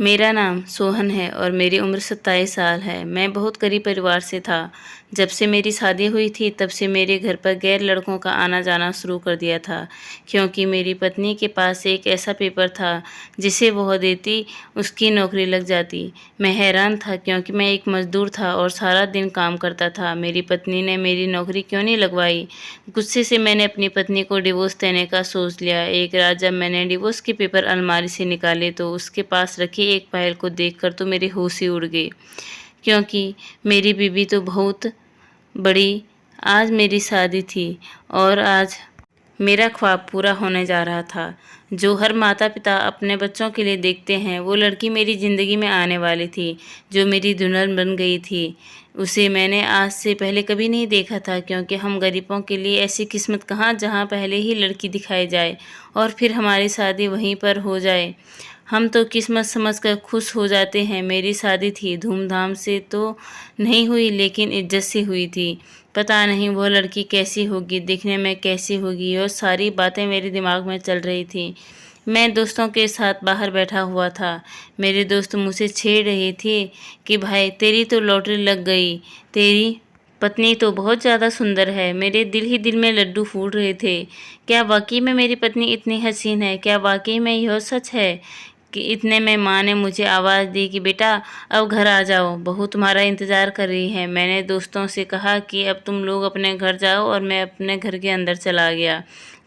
मेरा नाम सोहन है और मेरी उम्र 27 साल है। मैं बहुत गरीब परिवार से था। जब से मेरी शादी हुई थी तब से मेरे घर पर गैर लड़कों का आना जाना शुरू कर दिया था, क्योंकि मेरी पत्नी के पास एक ऐसा पेपर था जिसे वह देती उसकी नौकरी लग जाती। मैं हैरान था क्योंकि मैं एक मजदूर था और सारा दिन काम करता था। मेरी पत्नी ने मेरी नौकरी क्यों नहीं लगवाई? गुस्से से मैंने अपनी पत्नी को डिवोर्स देने का सोच लिया। एक रात जब मैंने डिवोर्स के पेपर अलमारी से निकाले तो उसके पास रखी एक फाइल को देखकर तो मेरी होश ही उड़ गई, क्योंकि मेरी बीवी तो बहुत बड़ी आज मेरी शादी थी और आज मेरा ख्वाब पूरा होने जा रहा था। जो हर माता पिता अपने बच्चों के लिए देखते हैं, वो लड़की मेरी ज़िंदगी में आने वाली थी, जो मेरी दुल्हन बन गई थी। उसे मैंने आज से पहले कभी नहीं देखा था, क्योंकि हम गरीबों के लिए ऐसी किस्मत कहाँ जहाँ पहले ही लड़की दिखाई जाए और फिर हमारी शादी वहीं पर हो जाए। हम तो किस्मत समझकर खुश हो जाते हैं। मेरी शादी थी, धूमधाम से तो नहीं हुई लेकिन इज्जत से हुई थी। पता नहीं वो लड़की कैसी होगी, दिखने में कैसी होगी, और सारी बातें मेरे दिमाग में चल रही थी। मैं दोस्तों के साथ बाहर बैठा हुआ था। मेरे दोस्त मुझसे छेड़ रहे थे कि भाई तेरी तो लॉटरी लग गई, तेरी पत्नी तो बहुत ज़्यादा सुंदर है। मेरे दिल ही दिल में लड्डू फूट रहे थे। क्या वाकई में मेरी पत्नी इतनी हसीन है? क्या वाकई में यह सच है? कि इतने में माँ ने मुझे आवाज़ दी कि बेटा अब घर आ जाओ, बहू तुम्हारा इंतज़ार कर रही है। मैंने दोस्तों से कहा कि अब तुम लोग अपने घर जाओ और मैं अपने घर के अंदर चला गया।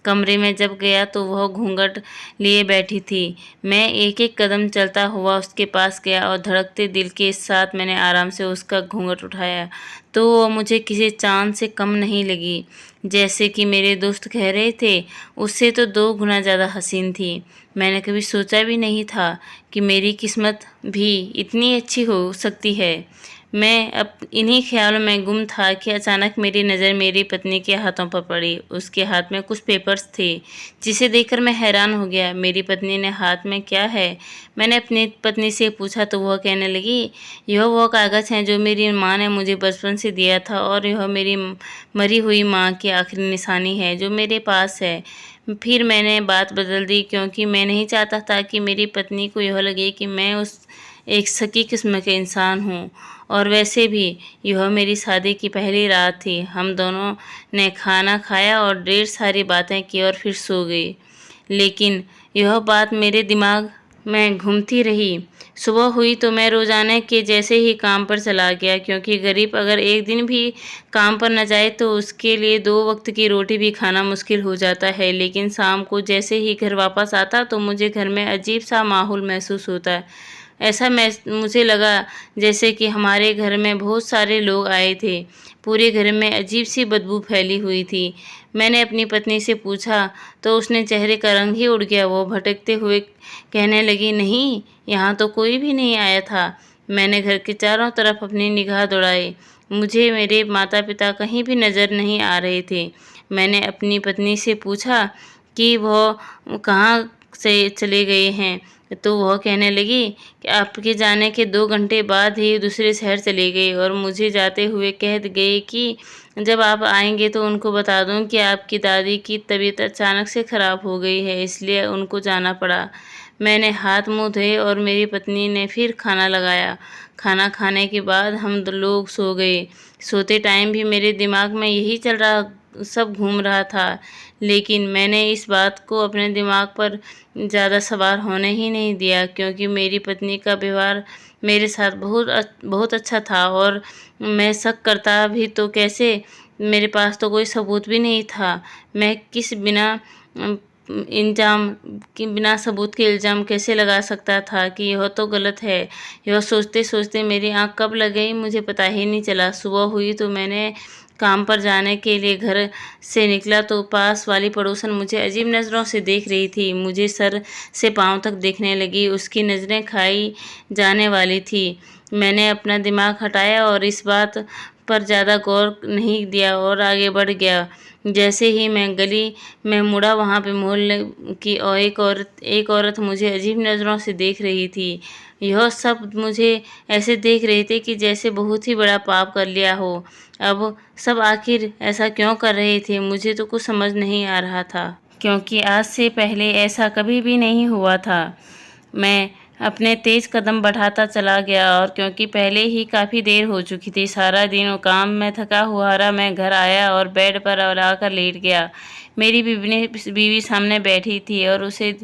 कमरे में जब गया तो वह घूंघट लिए बैठी थी। मैं एक एक कदम चलता हुआ उसके पास गया और धड़कते दिल के साथ मैंने आराम से उसका घूंघट उठाया, तो वह मुझे किसी चाँद से कम नहीं लगी। जैसे कि मेरे दोस्त कह रहे थे, उससे तो 2 गुना ज़्यादा हसीन थी। मैंने कभी सोचा भी नहीं था कि मेरी किस्मत भी इतनी अच्छी हो सकती है। मैं अब इन्हीं ख्यालों में गुम था कि अचानक मेरी नज़र मेरी पत्नी के हाथों पर पड़ी। उसके हाथ में कुछ पेपर्स थे, जिसे देखकर मैं हैरान हो गया। मेरी पत्नी ने हाथ में क्या है? मैंने अपनी पत्नी से पूछा तो वह कहने लगी, यह वो कागज़ हैं जो मेरी माँ ने मुझे बचपन से दिया था, और यह मेरी मरी हुई माँ की आखिरी निशानी है जो मेरे पास है। फिर मैंने बात बदल दी, क्योंकि मैं नहीं चाहता था कि मेरी पत्नी को यह लगे कि मैं उस एक सकी किस्म के इंसान हूँ। और वैसे भी यह मेरी शादी की पहली रात थी। हम दोनों ने खाना खाया और ढेर सारी बातें की और फिर सो गए। लेकिन यह बात मेरे दिमाग में घूमती रही। सुबह हुई तो मैं रोज़ाना के जैसे ही काम पर चला गया, क्योंकि गरीब अगर एक दिन भी काम पर न जाए तो उसके लिए 2 वक्त की रोटी भी खाना मुश्किल हो जाता है। लेकिन शाम को जैसे ही घर वापस आता तो मुझे घर में अजीब सा माहौल महसूस होता। ऐसा मुझे लगा जैसे कि हमारे घर में बहुत सारे लोग आए थे। पूरे घर में अजीब सी बदबू फैली हुई थी। मैंने अपनी पत्नी से पूछा तो उसने चेहरे का रंग ही उड़ गया। वो भटकते हुए कहने लगी, नहीं, यहाँ तो कोई भी नहीं आया था। मैंने घर के चारों तरफ अपनी निगाह दौड़ाई। मुझे मेरे माता पिता कहीं भी नज़र नहीं आ रहे थे। मैंने अपनी पत्नी से पूछा कि वह कहाँ से चले गए हैं, तो वह कहने लगी कि आपके जाने के 2 घंटे बाद ही दूसरे शहर चले गए, और मुझे जाते हुए कह गए कि जब आप आएंगे तो उनको बता दूं कि आपकी दादी की तबीयत अचानक से ख़राब हो गई है, इसलिए उनको जाना पड़ा। मैंने हाथ मुँह धोए और मेरी पत्नी ने फिर खाना लगाया। खाना खाने के बाद हम लोग सो गए। सोते टाइम भी मेरे दिमाग में यही चल रहा, सब घूम रहा था। लेकिन मैंने इस बात को अपने दिमाग पर ज़्यादा सवार होने ही नहीं दिया, क्योंकि मेरी पत्नी का व्यवहार मेरे साथ बहुत अच्छा था। और मैं शक करता भी तो कैसे? मेरे पास तो कोई सबूत भी नहीं था। मैं बिना सबूत के इल्ज़ाम कैसे लगा सकता था कि यह तो गलत है। यह सोचते सोचते मेरी आँख कब लग गई मुझे पता ही नहीं चला। सुबह हुई तो मैंने काम पर जाने के लिए घर से निकला तो पास वाली पड़ोसन मुझे अजीब नज़रों से देख रही थी। मुझे सर से पाँव तक देखने लगी। उसकी नज़रें खाई जाने वाली थी। मैंने अपना दिमाग हटाया और इस बात पर ज़्यादा गौर नहीं दिया और आगे बढ़ गया। जैसे ही मैं गली में मुड़ा, वहाँ पे मोहल्ले की और एक औरत मुझे अजीब नज़रों से देख रही थी। यह सब मुझे ऐसे देख रहे थे कि जैसे बहुत ही बड़ा पाप कर लिया हो। अब सब आखिर ऐसा क्यों कर रहे थे, मुझे तो कुछ समझ नहीं आ रहा था, क्योंकि आज से पहले ऐसा कभी भी नहीं हुआ था। मैं अपने तेज कदम बढ़ाता चला गया और क्योंकि पहले ही काफ़ी देर हो चुकी थी, सारा दिन वो काम में थका हुआ मैं घर आया और बेड पर आकर लेट गया। मेरी बीवी सामने बैठी थी और उसे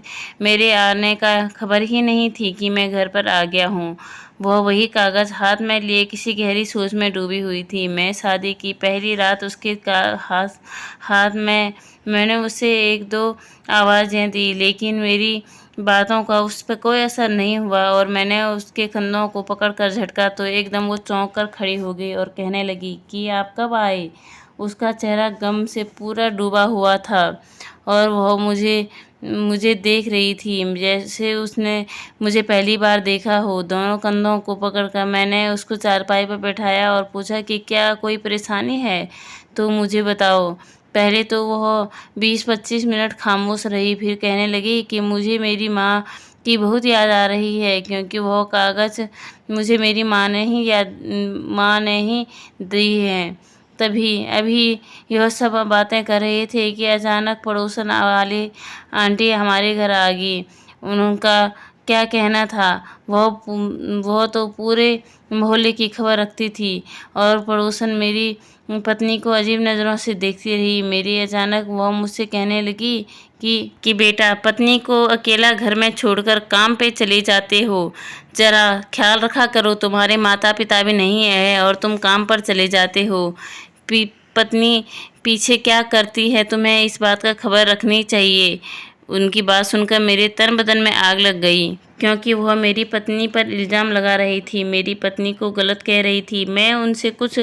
मेरे आने का खबर ही नहीं थी कि मैं घर पर आ गया हूँ। वह वही कागज़ हाथ में लिए किसी गहरी सोच में डूबी हुई थी। मैं शादी की पहली रात उसके हाथ में मैंने उसे 1-2 आवाज़ें दी, लेकिन मेरी बातों का उस पर कोई असर नहीं हुआ और मैंने उसके कंधों को पकड़कर झटका तो एकदम वो चौंक कर खड़ी हो गई और कहने लगी कि आप कब आए? उसका चेहरा गम से पूरा डूबा हुआ था और वह मुझे मुझे देख रही थी जैसे उसने मुझे पहली बार देखा हो। दोनों कंधों को पकड़कर मैंने उसको चारपाई पर बैठाया और पूछा कि क्या कोई परेशानी है? तो मुझे बताओ। पहले तो वह 20-25 मिनट खामोश रही, फिर कहने लगी कि मुझे मेरी माँ की बहुत याद आ रही है क्योंकि वह कागज़ मुझे मेरी माँ ने ही दी है। तभी अभी यह सब बातें कर रहे थे कि अचानक पड़ोसन वाली आंटी हमारे घर आ गई। उनका क्या कहना था, वह तो पूरे मोहल्ले की खबर रखती थी और पड़ोसन मेरी पत्नी को अजीब नज़रों से देखती रही। मेरी अचानक वह मुझसे कहने लगी कि बेटा, पत्नी को अकेला घर में छोड़कर काम पे चले जाते हो, ज़रा ख्याल रखा करो, तुम्हारे माता पिता भी नहीं है और तुम काम पर चले जाते हो। पत्नी पीछे क्या करती है तुम्हें इस बात का खबर रखनी चाहिए। उनकी बात सुनकर मेरे तन बदन में आग लग गई क्योंकि वह मेरी पत्नी पर इल्ज़ाम लगा रही थी, मेरी पत्नी को गलत कह रही थी। मैं उनसे कुछ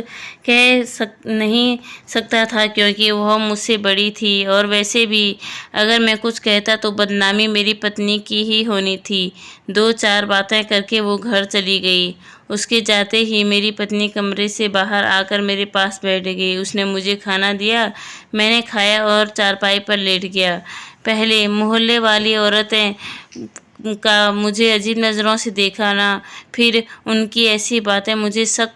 नहीं सकता था क्योंकि वह मुझसे बड़ी थी और वैसे भी अगर मैं कुछ कहता तो बदनामी मेरी पत्नी की ही होनी थी। 2-4 बातें करके वो घर चली गई। उसके जाते ही मेरी पत्नी कमरे से बाहर आकर मेरे पास बैठ गई। उसने मुझे खाना दिया, मैंने खाया और चारपाई पर लेट गया। पहले मोहल्ले वाली औरतें का मुझे अजीब नज़रों से देखा ना, फिर उनकी ऐसी बातें मुझे शक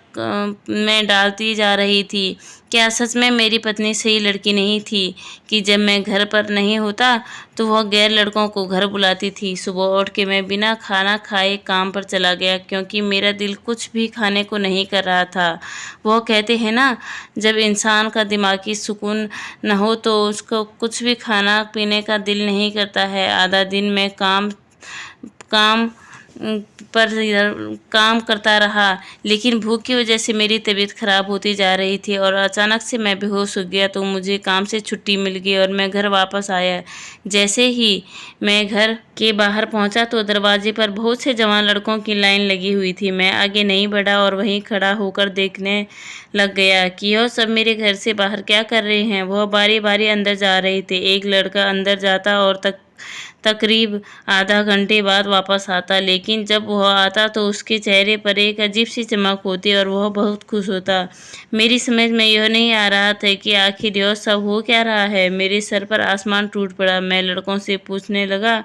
में डालती जा रही थी। क्या सच में मेरी पत्नी सही लड़की नहीं थी कि जब मैं घर पर नहीं होता तो वह गैर लड़कों को घर बुलाती थी। सुबह उठ के मैं बिना खाना खाए काम पर चला गया क्योंकि मेरा दिल कुछ भी खाने को नहीं कर रहा था। वह कहते हैं ना, जब इंसान का दिमागी सुकून न हो तो उसको कुछ भी खाना पीने का दिल नहीं करता है। आधा दिन मैं काम पर काम करता रहा, लेकिन भूख की वजह से मेरी तबीयत खराब होती जा रही थी और अचानक से मैं बेहोश हो गया। तो मुझे काम से छुट्टी मिल गई और मैं घर वापस आया। जैसे ही मैं घर के बाहर पहुंचा तो दरवाजे पर बहुत से जवान लड़कों की लाइन लगी हुई थी। मैं आगे नहीं बढ़ा और वहीं खड़ा होकर देखने लग गया कि यह सब मेरे घर से बाहर क्या कर रहे हैं। वह बारी बारी अंदर जा रहे थे। एक लड़का अंदर जाता और तकरीब आधा घंटे बाद वापस आता, लेकिन जब वह आता तो उसके चेहरे पर एक अजीब सी चमक होती और वह बहुत खुश होता। मेरी समझ में यह नहीं आ रहा था कि आखिर यह सब हो क्या रहा है। मेरे सर पर आसमान टूट पड़ा। मैं लड़कों से पूछने लगा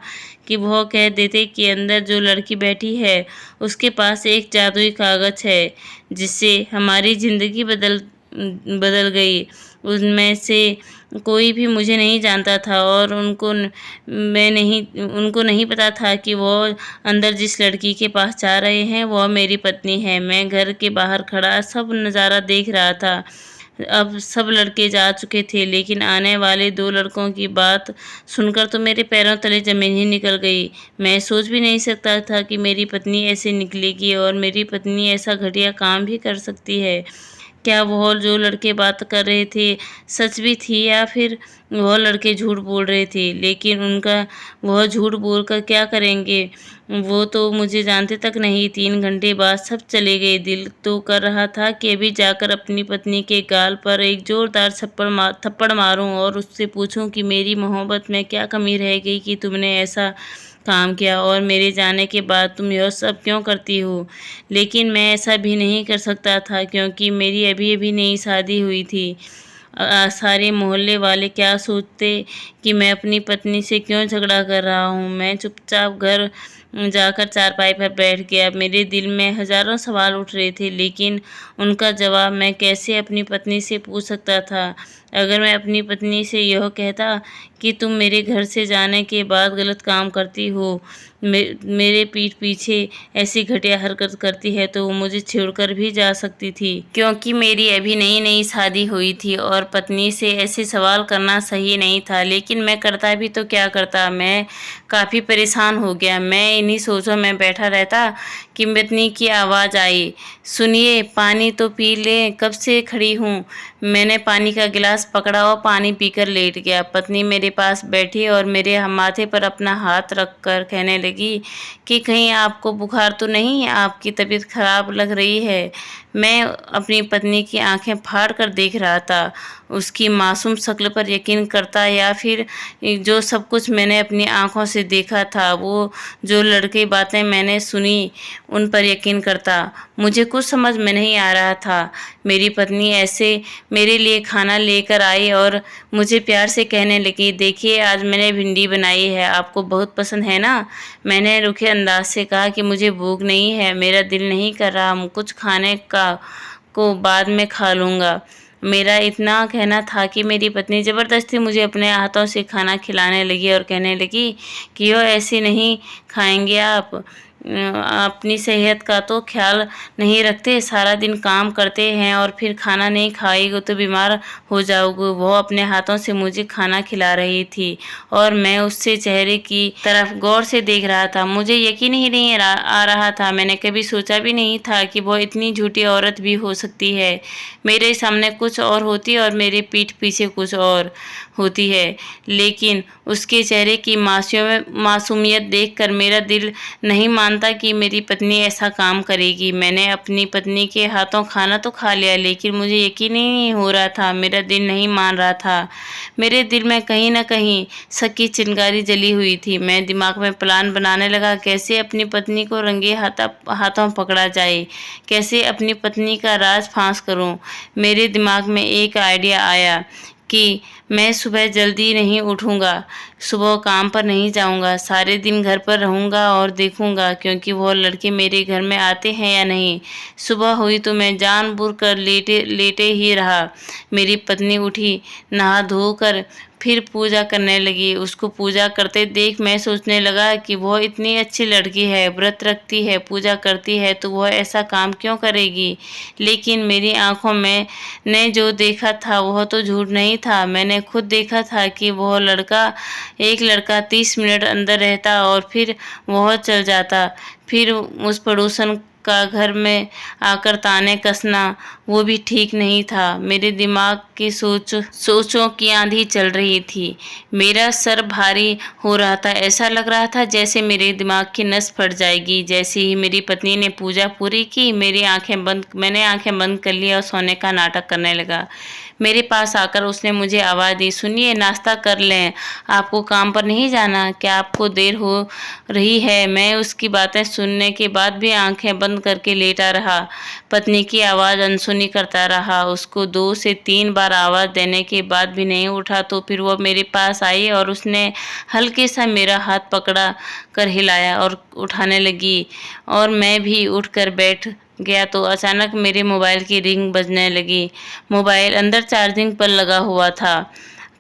कि वह कह देते कि अंदर जो लड़की बैठी है उसके पास एक जादुई कागज़ है जिससे हमारी ज़िंदगी बदल गई। उनमें से कोई भी मुझे नहीं जानता था और उनको नहीं पता था कि वो अंदर जिस लड़की के पास जा रहे हैं वह मेरी पत्नी है। मैं घर के बाहर खड़ा सब नज़ारा देख रहा था। अब सब लड़के जा चुके थे, लेकिन आने वाले 2 लड़कों की बात सुनकर तो मेरे पैरों तले ज़मीन ही निकल गई। मैं सोच भी नहीं सकता था कि मेरी पत्नी ऐसे निकलेगी और मेरी पत्नी ऐसा घटिया काम भी कर सकती है। क्या वह जो लड़के बात कर रहे थे सच भी थी या फिर वह लड़के झूठ बोल रहे थे? लेकिन वह झूठ बोलकर क्या करेंगे, वो तो मुझे जानते तक नहीं। 3 घंटे बाद सब चले गए। दिल तो कर रहा था कि अभी जाकर अपनी पत्नी के गाल पर एक जोरदार थप्पड़ मारूं और उससे पूछूं कि मेरी मोहब्बत में क्या कमी रह गई कि तुमने ऐसा काम किया और मेरे जाने के बाद तुम यह सब क्यों करती हो। लेकिन मैं ऐसा भी नहीं कर सकता था क्योंकि मेरी अभी-अभी नई शादी हुई थी। सारे मोहल्ले वाले क्या सोचते कि मैं अपनी पत्नी से क्यों झगड़ा कर रहा हूँ। मैं चुपचाप घर जाकर चारपाई पर बैठ गया। मेरे दिल में हज़ारों सवाल उठ रहे थे, लेकिन उनका जवाब मैं कैसे अपनी पत्नी से पूछ सकता था? अगर मैं अपनी पत्नी से यह कहता कि तुम मेरे घर से जाने के बाद गलत काम करती हो, मेरे पीठ पीछे ऐसी घटिया हरकत करती है, तो वो मुझे छोड़कर भी जा सकती थी। क्योंकि मेरी अभी नई-नई शादी हुई थी और पत्नी से ऐसे सवाल करना सही नहीं था, लेकिन मैं करता भी तो क्या करता? मैं काफ़ी परेशान हो गया। मैं इन्हीं सोचों में बैठा रहता कि पत्नी की आवाज़ आई, सुनिए, पानी तो पी लें, कब से खड़ी हूँ। मैंने पानी का गिलास पकड़ा और पानी पीकर लेट गया। पत्नी मेरे पास बैठी और मेरे माथे पर अपना हाथ रखकर कहने लगी कि कहीं आपको बुखार तो नहीं? आपकी तबीयत खराब लग रही है। मैं अपनी पत्नी की आंखें फाड़ कर देख रहा था, उसकी मासूम शक्ल पर यकीन करता या फिर जो सब कुछ मैंने अपनी आंखों से देखा था, वो जो लड़की बातें मैंने सुनी, उन पर यकीन करता। मुझे कुछ समझ में नहीं आ रहा था। मेरी पत्नी ऐसे मेरे लिए खाना लेकर आई और मुझे प्यार से कहने लगी, देखिए, आज मैंने भिंडी बनाई है, आपको बहुत पसंद है ना? मैंने रूखे अंदाज से कहा कि मुझे भूख नहीं है, मेरा दिल नहीं कर रहा, कुछ खाने को बाद में खा लूँगा। मेरा इतना कहना था कि मेरी पत्नी ज़बरदस्ती मुझे अपने हाथों से खाना खिलाने लगी और कहने लगी कि यो, ऐसे नहीं खाएंगे आप, अपनी सेहत का तो ख्याल नहीं रखते, सारा दिन काम करते हैं और फिर खाना नहीं खाएगी तो बीमार हो जाओगे। वो अपने हाथों से मुझे खाना खिला रही थी और मैं उससे चेहरे की तरफ गौर से देख रहा था। मुझे यकीन ही नहीं आ रहा था। मैंने कभी सोचा भी नहीं था कि वो इतनी झूठी औरत भी हो सकती है। मेरे सामने कुछ और होती और मेरे पीठ पीछे कुछ और होती है, लेकिन उसके चेहरे की मासूमियत देखकर मेरा दिल नहीं मानता कि मेरी पत्नी ऐसा काम करेगी। मैंने अपनी पत्नी के हाथों खाना तो खा लिया, लेकिन मुझे यकीन ही नहीं हो रहा था, मेरा दिल नहीं मान रहा था। मेरे दिल में कहीं न कहीं शक की चिंगारी जली हुई थी। मैं दिमाग में प्लान बनाने लगा, कैसे अपनी पत्नी को रंगे हाथों पकड़ा जाए, कैसे अपनी पत्नी का राज फांस करूं। मेरे दिमाग में एक आइडिया आया कि मैं सुबह जल्दी नहीं उठूँगा, सुबह काम पर नहीं जाऊँगा, सारे दिन घर पर रहूँगा और देखूँगा क्योंकि वो लड़के मेरे घर में आते हैं या नहीं। सुबह हुई तो मैं जानबूझकर लेटे ही रहा। मेरी पत्नी उठी, नहा धोकर फिर पूजा करने लगी। उसको पूजा करते देख मैं सोचने लगा कि वो इतनी अच्छी लड़की है, व्रत रखती है, पूजा करती है, तो वह ऐसा काम क्यों करेगी? लेकिन मेरी आँखों में ने जो देखा था वह तो झूठ नहीं था। मैंने खुद देखा था कि एक लड़का 30 मिनट अंदर रहता और फिर वह चल जाता। फिर उस पड़ोसन का घर में आकर ताने कसना, वो भी ठीक नहीं था। मेरे दिमाग की सोचों की आंधी चल रही थी। मेरा सर भारी हो रहा था। ऐसा लग रहा था जैसे मेरे दिमाग की नस फट जाएगी। जैसे ही मेरी पत्नी ने पूजा पूरी की, मैंने आंखें बंद कर ली और सोने का नाटक करने लगा। मेरे पास आकर उसने मुझे आवाज़ दी, सुनिए, नाश्ता कर लें, आपको काम पर नहीं जाना? क्या आपको देर हो रही है? मैं उसकी बातें सुनने के बाद भी आंखें बंद करके लेटा रहा। पत्नी की आवाज़ अनसुनी करता रहा। उसको 2 से 3 बार आवाज़ देने के बाद भी नहीं उठा, तो फिर वो मेरे पास आई और उसने हल्के सा मेरा हाथ पकड़ा कर हिलाया और उठाने लगी और मैं भी उठकर बैठ गया तो अचानक मेरे मोबाइल की रिंग बजने लगी। मोबाइल अंदर चार्जिंग पर लगा हुआ था,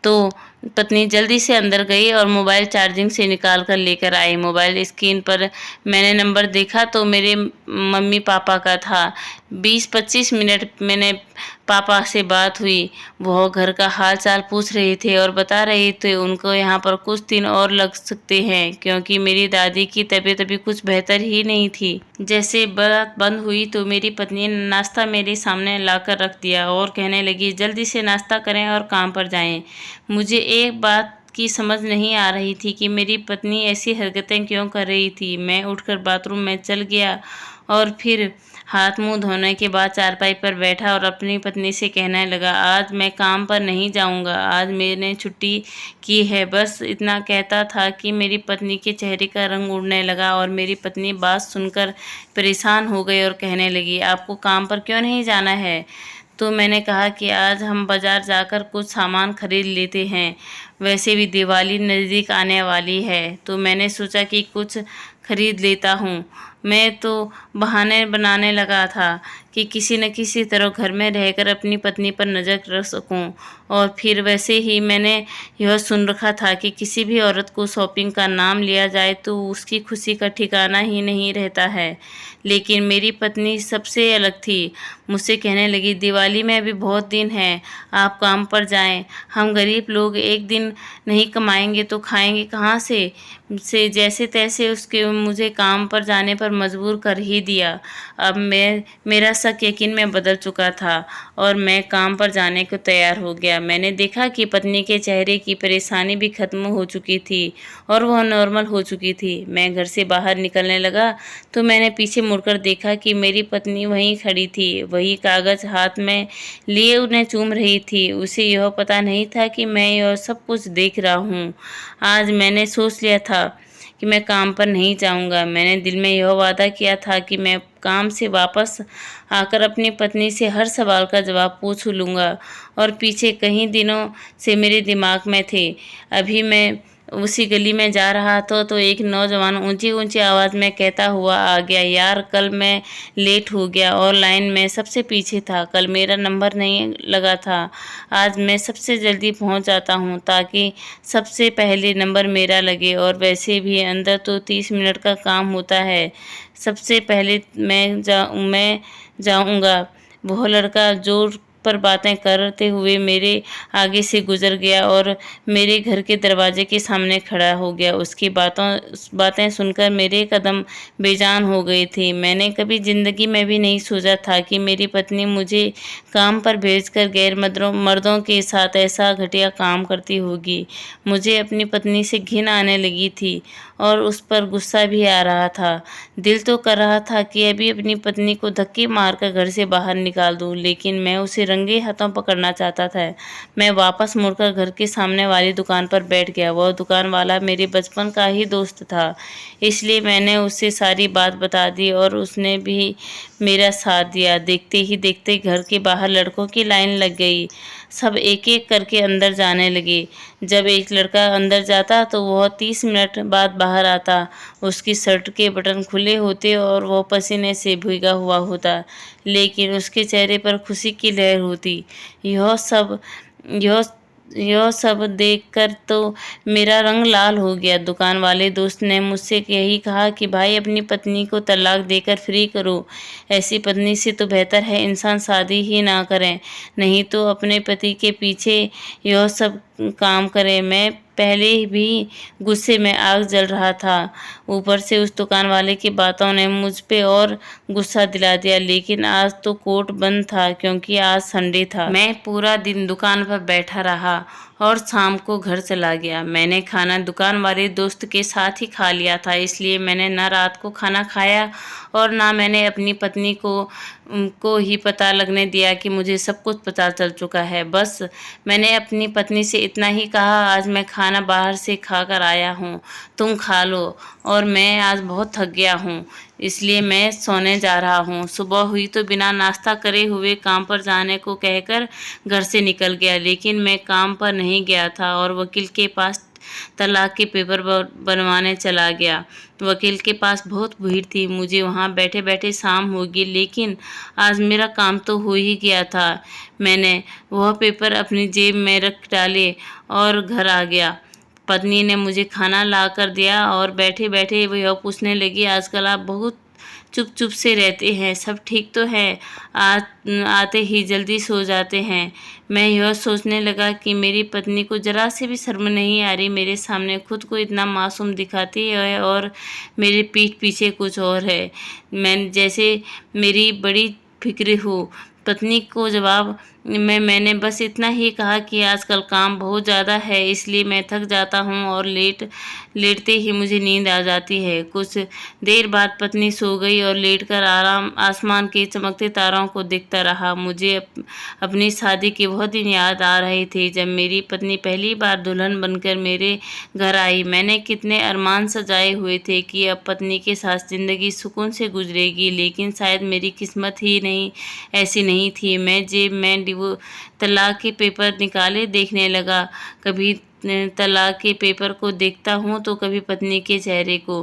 तो पत्नी जल्दी से अंदर गई और मोबाइल चार्जिंग से निकाल कर लेकर आई। मोबाइल स्क्रीन पर मैंने नंबर देखा तो मेरे मम्मी पापा का था। 20-25 मिनट मैंने पापा से बात हुई। वो घर का हाल चाल पूछ रहे थे और बता रहे थे उनको यहाँ पर कुछ दिन और लग सकते हैं, क्योंकि मेरी दादी की तबीयत अभी कुछ बेहतर ही नहीं थी। जैसे बात बंद हुई तो मेरी पत्नी ने नाश्ता मेरे सामने लाकर रख दिया और कहने लगी, जल्दी से नाश्ता करें और काम पर जाएं। मुझे एक बात की समझ नहीं आ रही थी कि मेरी पत्नी ऐसी हरकतें क्यों कर रही थी। मैं उठकर बाथरूम में चल गया और फिर हाथ मुंह धोने के बाद चारपाई पर बैठा और अपनी पत्नी से कहने लगा, आज मैं काम पर नहीं जाऊंगा, आज मैंने छुट्टी की है। बस इतना कहता था कि मेरी पत्नी के चेहरे का रंग उड़ने लगा और मेरी पत्नी बात सुनकर परेशान हो गई और कहने लगी, आपको काम पर क्यों नहीं जाना है? तो मैंने कहा कि आज हम बाज़ार जाकर कुछ सामान खरीद लेते हैं, वैसे भी दिवाली नज़दीक आने वाली है, तो मैंने सोचा कि कुछ खरीद लेता हूँ। मैं तो बहाने बनाने लगा था कि किसी न किसी तरह घर में रहकर अपनी पत्नी पर नज़र रख सकूं। और फिर वैसे ही मैंने यह सुन रखा था कि किसी भी औरत को शॉपिंग का नाम लिया जाए तो उसकी खुशी का ठिकाना ही नहीं रहता है। लेकिन मेरी पत्नी सबसे अलग थी। मुझसे कहने लगी, दिवाली में अभी बहुत दिन है, आप काम पर जाएं। हम गरीब लोग एक दिन नहीं कमाएंगे तो खाएंगे कहाँ से जैसे तैसे उसके मुझे काम पर जाने पर मजबूर कर ही दिया। अब मेरा शक यकीन में बदल चुका था और मैं काम पर जाने को तैयार हो गया। मैंने देखा कि पत्नी के चेहरे की परेशानी भी खत्म हो चुकी थी और वह नॉर्मल हो चुकी थी। मैं घर से बाहर निकलने लगा तो मैंने पीछे मुड़कर देखा कि मेरी पत्नी वहीं खड़ी थी, वही कागज हाथ में लिए उन्हें चूम रही थी। उसे यह पता नहीं था कि मैं यह सब कुछ देख रहा हूँ। आज मैंने सोच लिया था कि मैं काम पर नहीं जाऊंगा। मैंने दिल में यह वादा किया था कि मैं काम से वापस आकर अपनी पत्नी से हर सवाल का जवाब पूछ लूँगा और पीछे कई दिनों से मेरे दिमाग में थे। अभी मैं उसी गली में जा रहा था तो एक नौजवान ऊंची ऊंची आवाज़ में कहता हुआ आ गया, यार कल मैं लेट हो गया और लाइन में सबसे पीछे था। कल मेरा नंबर नहीं लगा था, आज मैं सबसे जल्दी पहुंच जाता हूं ताकि सबसे पहले नंबर मेरा लगे। और वैसे भी अंदर तो 30 मिनट का काम होता है। सबसे पहले मैं जाऊंगा। वह लड़का जोर पर बातें करते हुए मेरे आगे से गुजर गया और मेरे घर के दरवाजे के सामने खड़ा हो गया। उसकी बातें सुनकर मेरे कदम बेजान हो गए थे। मैंने कभी जिंदगी में भी नहीं सोचा था कि मेरी पत्नी मुझे काम पर भेजकर गैर मर्दों के साथ ऐसा घटिया काम करती होगी। मुझे अपनी पत्नी से घिन आने लगी थी और उस पर गुस्सा भी आ रहा था। दिल तो कर रहा था कि अभी अपनी पत्नी को धक्के मारकर घर से बाहर निकाल दूं, लेकिन मैं उसे रंगे हाथों पकड़ना चाहता था। मैं वापस मुड़कर घर के सामने वाली दुकान पर बैठ गया। वह दुकान वाला मेरे बचपन का ही दोस्त था, इसलिए मैंने उससे सारी बात बता दी और उसने भी मेरा साथ दिया। देखते ही देखते घर के बाहर लड़कों की लाइन लग गई। सब एक एक करके अंदर जाने लगे। जब एक लड़का अंदर जाता तो वह 30 मिनट बाद बाहर आता। उसकी शर्ट के बटन खुले होते और वह पसीने से भीगा हुआ होता, लेकिन उसके चेहरे पर खुशी की लहर होती। यह यह सब देखकर तो मेरा रंग लाल हो गया। दुकान वाले दोस्त ने मुझसे यही कहा कि भाई अपनी पत्नी को तलाक देकर फ्री करो। ऐसी पत्नी से तो बेहतर है इंसान शादी ही ना करें, नहीं तो अपने पति के पीछे यह सब काम करे। मैं पहले भी गुस्से में आग जल रहा था, ऊपर से उस दुकान वाले की बातों ने मुझ पे और गुस्सा दिला दिया। लेकिन आज तो कोर्ट बंद था क्योंकि आज संडे था। मैं पूरा दिन दुकान पर बैठा रहा और शाम को घर चला गया। मैंने खाना दुकान वाले दोस्त के साथ ही खा लिया था, इसलिए मैंने ना रात को खाना खाया और ना मैंने अपनी पत्नी को ही पता लगने दिया कि मुझे सब कुछ पता चल चुका है। बस मैंने अपनी पत्नी से इतना ही कहा, आज मैं खाना बाहर से खा कर आया हूँ, तुम खा लो और मैं आज बहुत थक गया हूँ, इसलिए मैं सोने जा रहा हूँ। सुबह हुई तो बिना नाश्ता करे हुए काम पर जाने को कहकर घर से निकल गया, लेकिन मैं काम पर नहीं गया था और वकील के पास तलाक के पेपर बनवाने चला गया। वकील के पास बहुत भीड़ थी, मुझे वहाँ बैठे बैठे शाम होगी, लेकिन आज मेरा काम तो हो ही गया था। मैंने वह पेपर अपनी जेब में रख डाले और घर आ गया। पत्नी ने मुझे खाना ला कर दिया और बैठे बैठे वह पूछने लगी, आजकल आप बहुत चुप चुप से रहते हैं, सब ठीक तो है? आते ही जल्दी सो जाते हैं। मैं यह सोचने लगा कि मेरी पत्नी को जरा से भी शर्म नहीं आ रही, मेरे सामने खुद को इतना मासूम दिखाती है और मेरे पीठ पीछे कुछ और है। मैं जैसे मेरी बड़ी फिक्र हो। पत्नी को जवाब में मैंने बस इतना ही कहा कि आजकल काम बहुत ज़्यादा है, इसलिए मैं थक जाता हूँ और लेटते ही मुझे नींद आ जाती है। कुछ देर बाद पत्नी सो गई और लेटकर आसमान के चमकते तारों को देखता रहा। मुझे अपनी शादी के वह दिन याद आ रहे थे जब मेरी पत्नी पहली बार दुल्हन बनकर मेरे घर आई। मैंने कितने अरमान सजाए हुए थे कि अब पत्नी के साथ ज़िंदगी सुकून से गुजरेगी, लेकिन शायद मेरी किस्मत ही नहीं ऐसी नहीं थी। मैं जेब में तलाक के पेपर निकाले देखने लगा। कभी तलाक के पेपर को देखता हूँ तो कभी पत्नी के चेहरे को।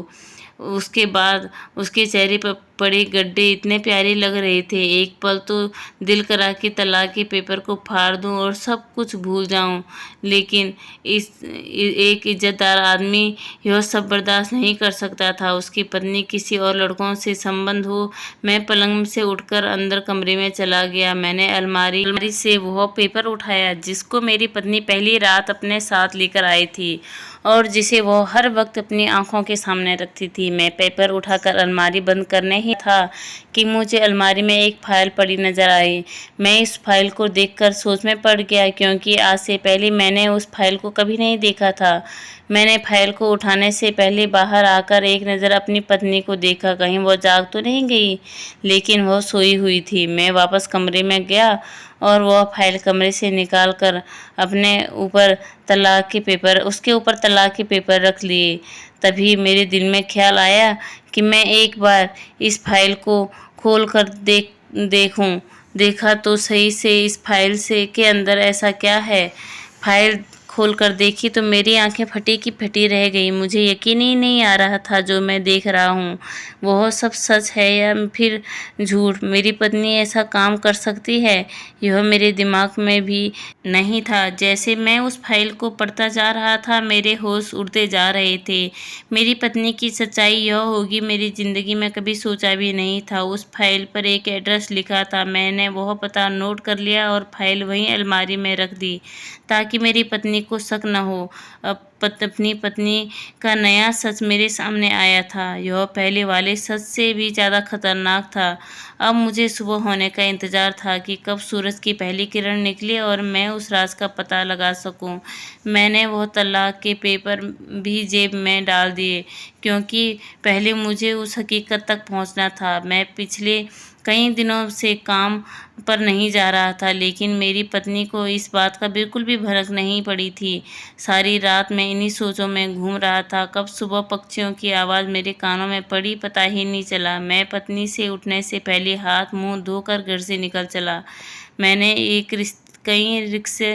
उसके बाद उसके चेहरे पर पड़े गड्ढे इतने प्यारे लग रहे थे। एक पल तो दिल करा कि तलाक के पेपर को फाड़ दूं और सब कुछ भूल जाऊं, लेकिन एक इज्जतदार आदमी यह सब बर्दाश्त नहीं कर सकता था। उसकी पत्नी किसी और लड़कों से संबंध हो। मैं पलंग से उठकर अंदर कमरे में चला गया। मैंने अलमारी से वह पेपर उठाया जिसको मेरी पत्नी पहली रात अपने साथ लेकर आई थी और जिसे वह हर वक्त अपनी आंखों के सामने रखती थी। मैं पेपर उठाकर अलमारी बंद करने ही था कि मुझे अलमारी में एक फाइल पड़ी नजर आई। मैं इस फाइल को देखकर सोच में पड़ गया, क्योंकि आज से पहले मैंने उस फाइल को कभी नहीं देखा था। मैंने फाइल को उठाने से पहले बाहर आकर एक नज़र अपनी पत्नी को देखा, कहीं वह जाग तो नहीं गई, लेकिन वह सोई हुई थी। मैं वापस कमरे में गया और वह फाइल कमरे से निकाल कर उसके ऊपर तलाक के पेपर रख लिए। तभी मेरे दिल में ख्याल आया कि मैं एक बार इस फाइल को खोल कर देखूं। देखा तो सही से इस फाइल से के अंदर ऐसा क्या है। फाइल खोलकर देखी तो मेरी आंखें फटी की फटी रह गई। मुझे यकीन ही नहीं आ रहा था जो मैं देख रहा हूँ वह सब सच है या फिर झूठ। मेरी पत्नी ऐसा काम कर सकती है, यह मेरे दिमाग में भी नहीं था। जैसे मैं उस फाइल को पढ़ता जा रहा था मेरे होश उड़ते जा रहे थे। मेरी पत्नी की सच्चाई यह होगी मेरी ज़िंदगी में कभी सोचा भी नहीं था। उस फाइल पर एक एड्रेस लिखा था। मैंने वह पता नोट कर लिया और फाइल वहीं अलमारी में रख दी ताकि मेरी पत्नी को शक न हो। अब अपनी पत्नी का नया सच मेरे सामने आया था। यह पहले वाले सच से भी ज़्यादा खतरनाक था। अब मुझे सुबह होने का इंतज़ार था कि कब सूरज की पहली किरण निकले और मैं उस राज का पता लगा सकूं। मैंने वह तलाक के पेपर भी जेब में डाल दिए, क्योंकि पहले मुझे उस हकीकत तक पहुंचना था। मैं पिछले कई दिनों से काम पर नहीं जा रहा था, लेकिन मेरी पत्नी को इस बात का बिल्कुल भी भनक नहीं पड़ी थी। सारी रात मैं इन्हीं सोचों में घूम रहा था। कब सुबह पक्षियों की आवाज़ मेरे कानों में पड़ी पता ही नहीं चला। मैं पत्नी से उठने से पहले हाथ मुंह धोकर घर से निकल चला। मैंने कई रिक्शे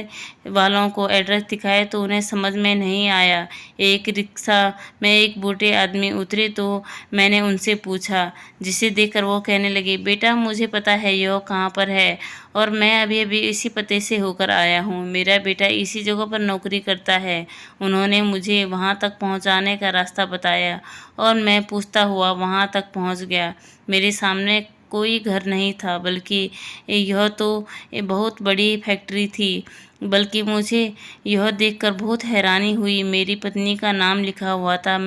वालों को एड्रेस दिखाए तो उन्हें समझ में नहीं आया। एक रिक्शा में एक बूढ़े आदमी उतरे तो मैंने उनसे पूछा, जिसे देखकर वो कहने लगे, बेटा मुझे पता है यह कहाँ पर है और मैं अभी अभी इसी पते से होकर आया हूँ। मेरा बेटा इसी जगह पर नौकरी करता है। उन्होंने मुझे वहाँ तक पहुँचाने का रास्ता बताया और मैं पूछता हुआ वहाँ तक पहुँच गया। मेरे सामने कोई घर नहीं था, बल्कि यह तो बहुत बड़ी फैक्ट्री थी। बल्कि मुझे यह देखकर बहुत हैरानी हुई, मेरी पत्नी का नाम लिखा हुआ था।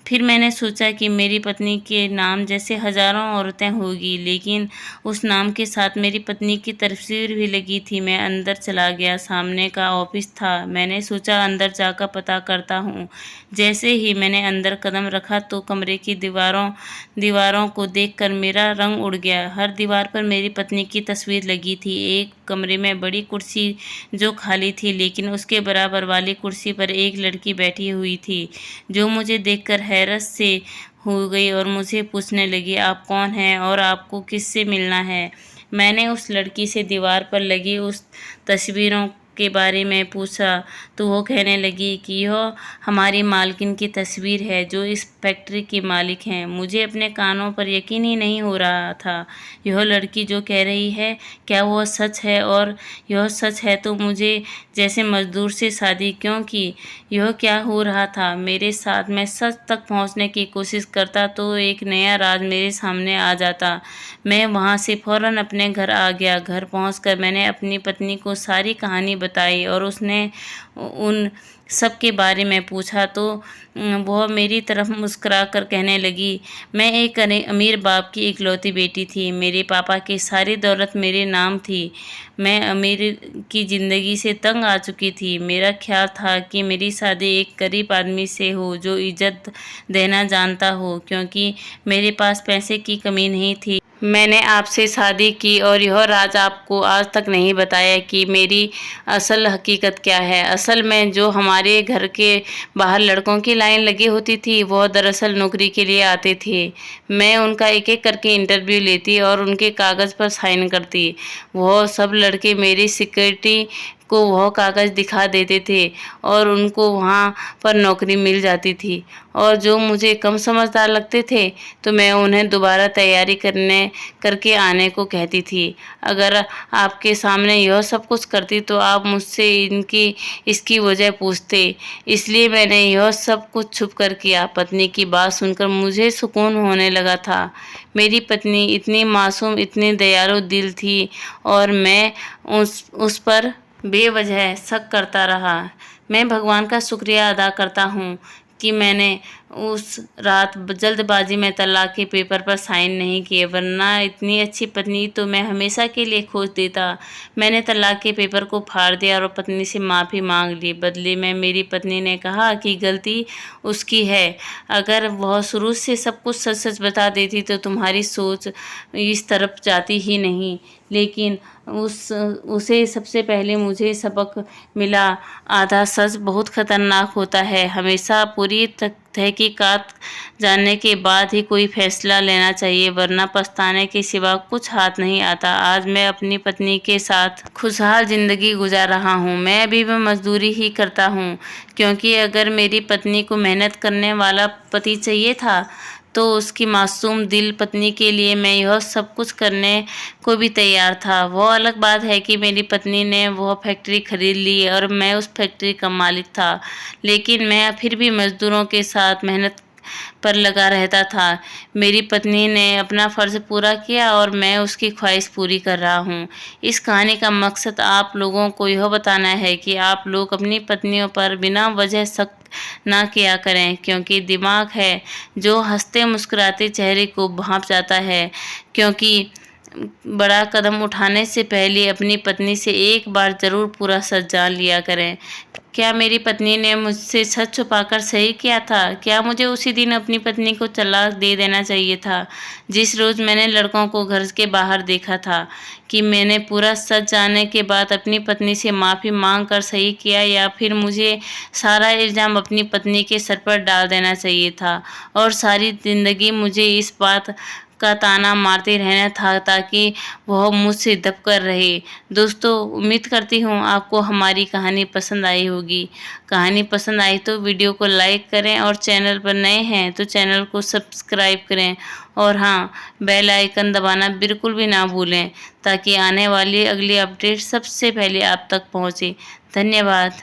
फिर मैंने सोचा कि मेरी पत्नी के नाम जैसे हजारों औरतें होगी, लेकिन उस नाम के साथ मेरी पत्नी की तस्वीर भी लगी थी। मैं अंदर चला गया। सामने का ऑफिस था। मैंने सोचा अंदर जाकर पता करता हूँ। जैसे ही मैंने अंदर कदम रखा तो कमरे की दीवारों को देखकर मेरा रंग उड़ गया। हर दीवार पर मेरी पत्नी की तस्वीर लगी थी। एक कमरे में बड़ी कुर्सी जो खाली थी, लेकिन उसके बराबर वाली कुर्सी पर एक लड़की बैठी हुई थी, जो मुझे देखकर हैरत से हो गई और मुझे पूछने लगी, आप कौन हैं और आपको किससे मिलना है। मैंने उस लड़की से दीवार पर लगी उस तस्वीरों के बारे में पूछा तो वो कहने लगी कि यह हमारी मालकिन की तस्वीर है, जो इस फैक्ट्री की मालिक हैं। मुझे अपने कानों पर यकीन ही नहीं हो रहा था। यह लड़की जो कह रही है, क्या वह सच है? और यह सच है तो मुझे जैसे मजदूर से शादी क्यों की? यह क्या हो रहा था मेरे साथ? मैं सच तक पहुंचने की कोशिश करता तो एक नया राज मेरे सामने आ जाता। मैं वहां से फौरन अपने घर आ गया। घर पहुंचकर मैंने अपनी पत्नी को सारी कहानी बताई और उसने उन सब के बारे में पूछा तो वह मेरी तरफ मुस्कुरा कर कहने लगी, मैं एक अमीर बाप की इकलौती बेटी थी। मेरे पापा की सारी दौलत मेरे नाम थी। मैं अमीर की ज़िंदगी से तंग आ चुकी थी। मेरा ख्याल था कि मेरी शादी एक गरीब आदमी से हो जो इज्जत देना जानता हो, क्योंकि मेरे पास पैसे की कमी नहीं थी। मैंने आपसे शादी की और यह राज आपको आज तक नहीं बताया कि मेरी असल हकीकत क्या है। असल में जो हमारे घर के बाहर लड़कों की लाइन लगी होती थी, वह दरअसल नौकरी के लिए आते थे। मैं उनका एक एक करके इंटरव्यू लेती और उनके कागज़ पर साइन करती। वह सब लड़के मेरी सिक्योरिटी को वह कागज़ दिखा देते थे और उनको वहाँ पर नौकरी मिल जाती थी। और जो मुझे कम समझदार लगते थे तो मैं उन्हें दोबारा तैयारी करके आने को कहती थी। अगर आपके सामने यह सब कुछ करती तो आप मुझसे इसकी वजह पूछते, इसलिए मैंने यह सब कुछ छुप कर किया। पत्नी की बात सुनकर मुझे सुकून होने लगा था। मेरी पत्नी इतनी मासूम, इतनी दयालु दिल थी और मैं उस पर बेवजह शक करता रहा। मैं भगवान का शुक्रिया अदा करता हूँ कि मैंने उस रात जल्दबाजी में तलाक के पेपर पर साइन नहीं किए, वरना इतनी अच्छी पत्नी तो मैं हमेशा के लिए खोज देता। मैंने तलाक के पेपर को फाड़ दिया और पत्नी से माफ़ी मांग ली। बदले में मेरी पत्नी ने कहा कि गलती उसकी है। अगर वह शुरू से सब कुछ सच सच बता देती तो तुम्हारी सोच इस तरफ जाती ही नहीं। लेकिन उसे सबसे पहले मुझे सबक मिला, आधा सच बहुत खतरनाक होता है। हमेशा पूरी तहकीकात जानने के बाद ही कोई फैसला लेना चाहिए, वरना पछताने के सिवा कुछ हाथ नहीं आता। आज मैं अपनी पत्नी के साथ खुशहाल ज़िंदगी गुजार रहा हूँ। मैं अभी भी मजदूरी ही करता हूँ, क्योंकि अगर मेरी पत्नी को मेहनत करने वाला पति चाहिए था तो उसकी मासूम दिल पत्नी के लिए मैं यह सब कुछ करने को भी तैयार था। वो अलग बात है कि मेरी पत्नी ने वह फैक्ट्री खरीद ली और मैं उस फैक्ट्री का मालिक था, लेकिन मैं फिर भी मजदूरों के साथ मेहनत पर लगा रहता था। मेरी पत्नी ने अपना फ़र्ज़ पूरा किया और मैं उसकी ख्वाहिश पूरी कर रहा हूँ। इस कहानी का मकसद आप लोगों को यह बताना है कि आप लोग अपनी पत्नियों पर बिना वजह शक ना किया करें, क्योंकि दिमाग है जो हंसते मुस्कुराते चेहरे को भांप जाता है। क्योंकि बड़ा कदम उठाने से पहले अपनी पत्नी से एक बार ज़रूर पूरा सच जान लिया करें। क्या मेरी पत्नी ने मुझसे सच छुपाकर सही किया था? क्या मुझे उसी दिन अपनी पत्नी को तलाक दे देना चाहिए था, जिस रोज़ मैंने लड़कों को घर के बाहर देखा था? कि मैंने पूरा सच जानने के बाद अपनी पत्नी से माफ़ी मांग कर सही किया, या फिर मुझे सारा इल्ज़ाम अपनी पत्नी के सर पर डाल देना चाहिए था और सारी ज़िंदगी मुझे इस बात का ताना मारते रहना था ताकि वह मुझसे दबकर रहे? दोस्तों, उम्मीद करती हूँ आपको हमारी कहानी पसंद आई होगी। कहानी पसंद आई तो वीडियो को लाइक करें और चैनल पर नए हैं तो चैनल को सब्सक्राइब करें। और हाँ, बेल आइकन दबाना बिल्कुल भी ना भूलें, ताकि आने वाली अगली अपडेट सबसे पहले आप तक पहुँचे। धन्यवाद।